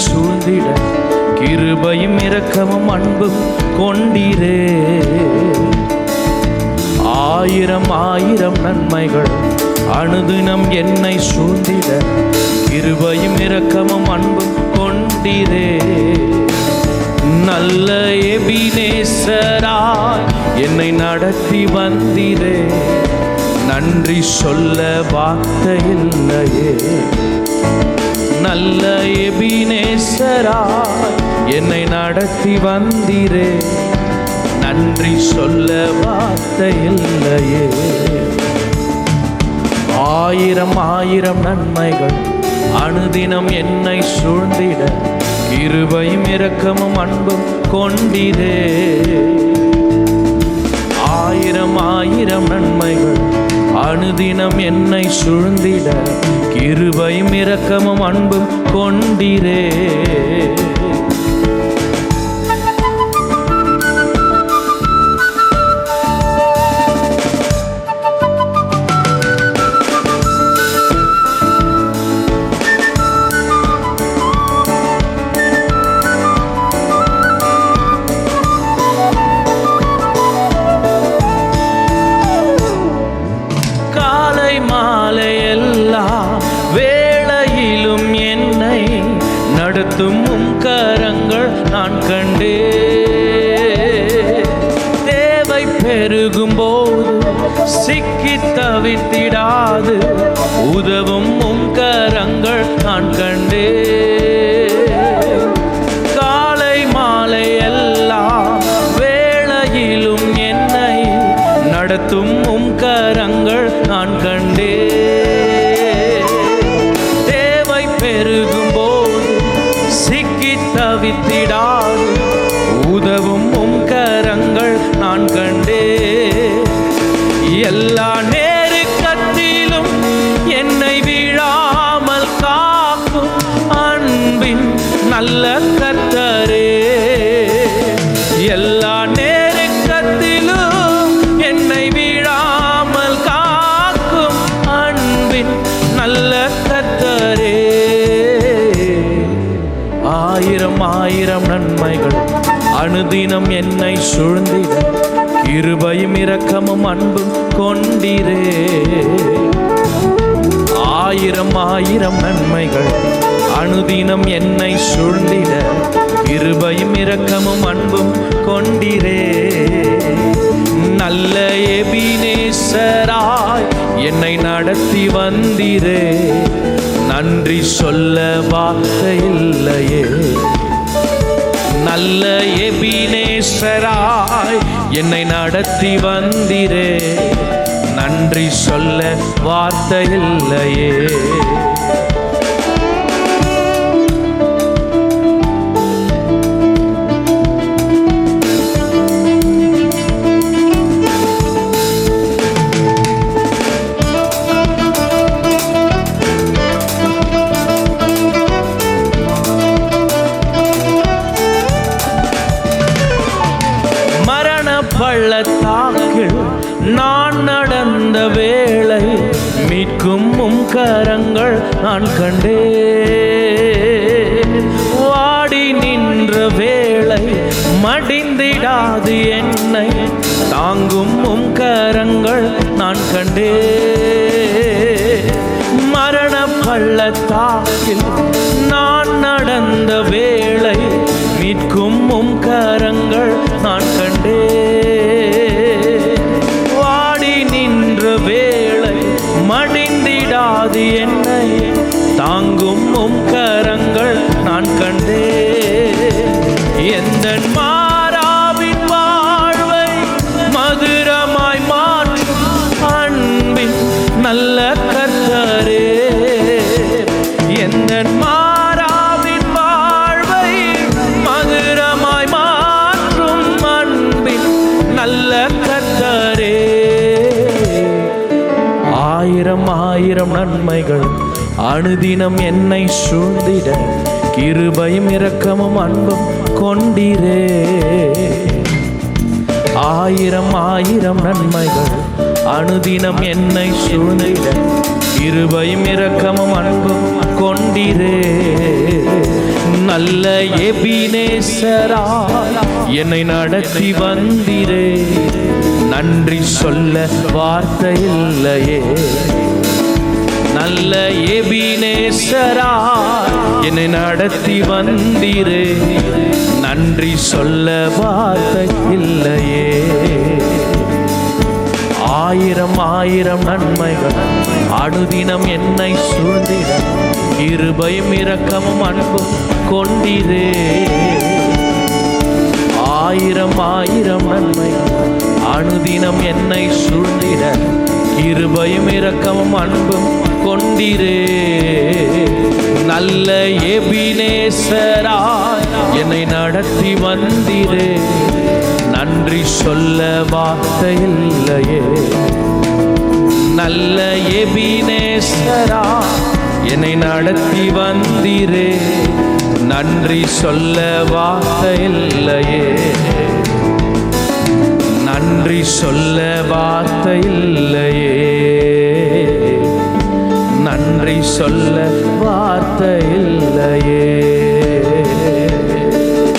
சூழ்ந்திட கிருபையும் இரக்கமும் அன்பும் கொண்டீரே. ஆயிரம் ஆயிரம் நன்மைகள் அனுதினம் என்னை சூழ்ந்திட கிருபையும் இரக்கமும் அன்பும் கொண்டீரே. நல்ல எபினேசராய் என்னை நடத்தி வந்தீரே, நன்றி சொல்ல வார்த்தை இல்லையே. நல்ல எபினேசராய் என்னை நடத்தி வந்தீரே, நன்றி சொல்ல வார்த்தை இல்லையே. ஆயிரம் ஆயிரம் நன்மைகள் அனுதினம் என்னை சூழ்ந்திட கிருபையும் இரக்கமும் அன்பும் கொண்டீரே. ஆயிரம் ஆயிரம் நன்மைகள் அனுதினம் என்னை சூழ்ந்திட கிருபையும் இரக்கமும் அன்பும் கொண்டீரே. நடத்தும் உம் கரங்கள் நான் கண்டே, தேவை பெருகும் போது சிக்கி தவித்திடாது உதவும் உம் கரங்கள் நான் கண்டே. காலை மாலை எல்லா வேளையிலும் என்னை நடத்தும் உம் கரங்கள் நான் கண்டே, தேவை பெருகும் தவித்திடாது உதவும் உம் கரங்கள் நான் கண்டே. எல்லா நெருக்கத்திலும் என்னை வீழாமல் காக்கும் அன்பின் நல்ல கர்த்தரே. எல்லா நெருக்கத்திலும் என்னை வீழாமல் காக்கும் அன்பின் நல்ல கர்த்தரே. ஆயிரம் ஆயிரம் நன்மைகள் அனுதினம் என்னை சூழ்ந்திட கிருபையும் இரக்கமும் அன்பும் கொண்டீரே. ஆயிரம் ஆயிரம் நன்மைகள் அனுதினம் என்னை சூழ்ந்திட கிருபையும் இரக்கமும் அன்பும் கொண்டீரே. நல்ல எபினேசராய் என்னை நடத்தி வந்தீரே, நன்றி சொல்ல வார்த்தை இல்லையே. நல்ல எபினேசராய் என்னை நடத்தி வந்தீரே, நன்றி சொல்ல வார்த்தை இல்லையே. பள்ளத்தாக்கில் நான் நடந்த வேளை மீட்கும் உம் கரங்கள் நான் கண்டே. வாடி நின்ற வேளை மடிந்திடாது என்னை தாங்கும் உம் கரங்கள் நான் கண்டே. மரண பள்ளத்தாக்கில் நான் நடந்த வேளை மீட்கும் உம் கரங்கள் நான் கண்டே. வாடி நின்ற வேளை மடிந்திடாது என்னை தாங்கும் உம் கரங்கள் நான் கண்டே. எந்த மாறாவின் வாழ்வை மதுரமாய் மாற்றும் அன்பின் நல்ல கர்த்தரே. எந்த மாறாவின் வாழ்வை மதுரமாய் மாற்றும் அன்பின் நல்ல கர்த்தரே. ஆயிரம் ஆயிரம் நன்மைகள் அனுதினம் என்னை சூழ்ந்திட கிருபையும் இரக்கமும் அன்பும் கொண்டீரே. ஆயிரம் ஆயிரம் நன்மைகள் அனுதினம் என்னை சூழ்ந்திட கிருபையும் இரக்கமும் அன்பும் கொண்டீரே. நல்ல எபினேசரா என்னை நடத்தி வந்தீரே, நன்றி சொல்ல வார்த்தை இல்லையே. நல்ல எபினேசரா என்னை நடத்தி வந்தீரே, நன்றி சொல்ல வார்த்தை இல்லையே. ஆயிரம் ஆயிரம் நன்மைகள் அனுதினம் என்னை சூழ்ந்திட, கிருபையும் இரக்கமும் அன்பும் கொண்டீரே. ஆயிரம் ஆயிரம் நன்மைகள் அனுதினம் என்னை சூழ்ந்திட, கிருபையும் இரக்கமும் அன்பும் கொண்டீரே. நல்ல எபினேசரா என்னை நடத்தி வந்தீரே, நன்றி சொல்ல வார்த்தை இல்லையே. நல்ல எபினேசரா என்னை நடத்தி வந்தீரே, நன்றி சொல்ல வார்த்தை இல்லையே. நன்றி சொல்ல வார்த்தை இல்லையே. நன்றி சொல்ல